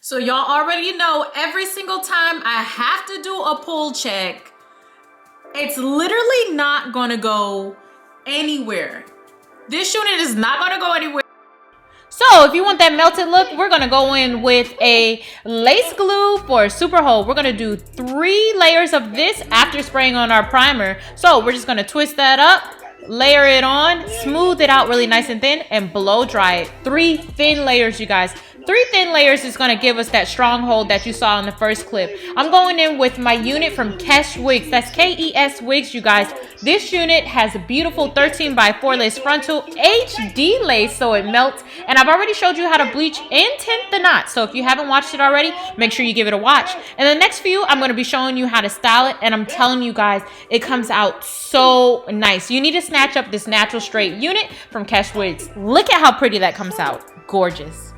So y'all already know every single time I have to do a pull check, it's literally not gonna go anywhere. This unit is not gonna go anywhere. So if you want that melted look, we're gonna go in with a lace glue for a super hold. We're gonna do 3 layers of this after spraying on our primer. So we're just gonna twist that up, layer it on, smooth it out really nice and thin, and blow dry it. 3 thin layers, you guys. 3 thin layers is going to give us that strong hold that you saw in the first clip. I'm going in with my unit from Kes Wigs. That's KESwigs, you guys. This unit has a beautiful 13 by 4 lace frontal HD lace, so it melts. And I've already showed you how to bleach and tint the knot. So if you haven't watched it already, make sure you give it a watch. And the next few, I'm going to be showing you how to style it. And I'm telling you guys, it comes out so nice. You need to snatch up this natural straight unit from Kes Wigs. Look at how pretty that comes out. Gorgeous.